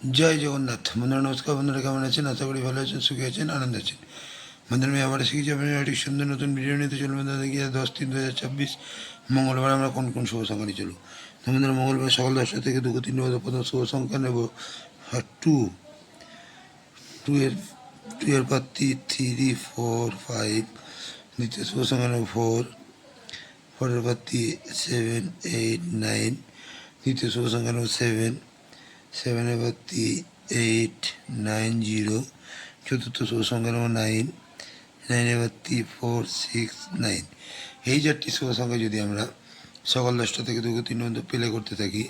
জয় জগন্নাথ। বন্ধুরা নমস্কার। বন্ধুরা কেমন আছেন? আশা করি ভালো আছেন, সুখী আছেন, আনন্দ আছেন। বন্ধুরা আমি আবার শিখেছি আপনার একটি সুন্দর নতুন ভিডিও নিতে চলুন। বন্ধুরা দেখি 10/3/2024 মঙ্গলবার আমরা কোন কোন শুভ সংখ্যা নিয়ে চলুন। তো বন্ধুরা মঙ্গলবার সকাল 10টা থেকে 2-3 পর্যন্ত প্রথম শুভ সংখ্যা নেব টু। টু এর পর 3, 4, 5। দ্বিতীয় শুভ সংখ্যা নেব 4। 4-এর পর 7, 8, 9। দ্বিতীয় শুভ সংখ্যা নেব 7। 7-এর পর 8, 9, 0। চতুর্থ শুভ সংখ্যা নেব 9। 9-এর পর 4, 6, 9। এই 4টি শুভ সংখ্যা যদি আমরা সকাল 10টা থেকে 2-3 পর্যন্ত প্লে করতে থাকি,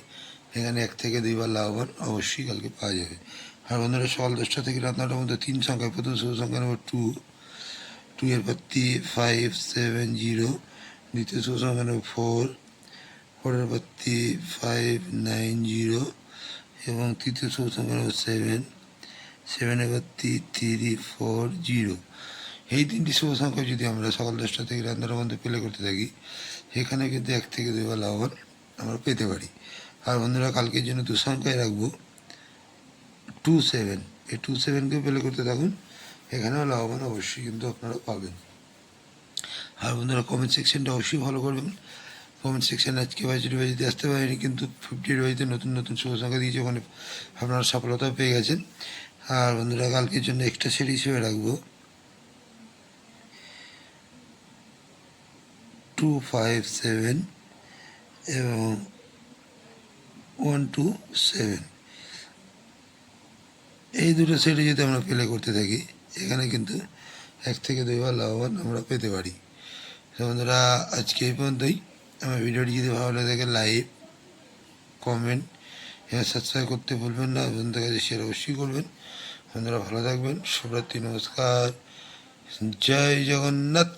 এখানে 1 থেকে 2 বার লাভবান অবশ্যই কালকে পাওয়া যাবে। আর বন্ধুরা সকাল 10টা থেকে রাত 9টার মধ্যে 3 সংখ্যায় প্রথম শুভ সংখ্যা নেব 2। 2-এর পর 5, 7, 0। দ্বিতীয় শুভ সংখ্যা নেব 4। 4-এর পর 5, 9, 0। এবং তৃতীয় শুভ সংখ্যা নেব 7। 7-এর পর 3, 4, 0। এই 3টি শুভ সংখ্যা যদি আমরা সকাল 10টা থেকে রাত 9টার মধ্যে প্লে করতে থাকি, এখানে কিন্তু 1 থেকে 2 বার লাভবান আমরা পেতে পারি। আর বন্ধুরা কালকের জন্য 2 সংখ্যায় রাখবো 27। এই 27কে প্লে করতে থাকুন, এখানেও লাভবান অবশ্যই কিন্তু আপনারা পাবেন। আর বন্ধুরা কমেন্ট সেকশনটা অবশ্যই ভালো করবেন। কমেন্ট সেকশানে আজকে বাজিতে আসতে পারেনি, কিন্তু 50 বাজিতে নতুন নতুন শুভ সংখ্যা দিয়েছে, ওখানে আপনারা সফলতা পেয়ে গেছেন। আর বন্ধুরা কালকের জন্য এক্সট্রা সেট হিসেবে রাখবো 2, 5, 7 এবং 1, 2, 7। এই দুটো সেটে যদি আমরা প্লে করতে থাকি, এখানে কিন্তু 1 থেকে 2 বার লাভবান আমরা পেতে পারি। তো বন্ধুরা আজকে এই পর্যন্তই। আমার ভিডিওটি যদি ভালো লাগে থাকে লাইক, কমেন্ট এবং সাবস্ক্রাইব করতে ভুলবেন না। বন্ধুদের কাছে শেয়ার অবশ্যই করবেন। বন্ধুরা ভালো থাকবেন। শুভরাত্রি, নমস্কার, জয় জগন্নাথ।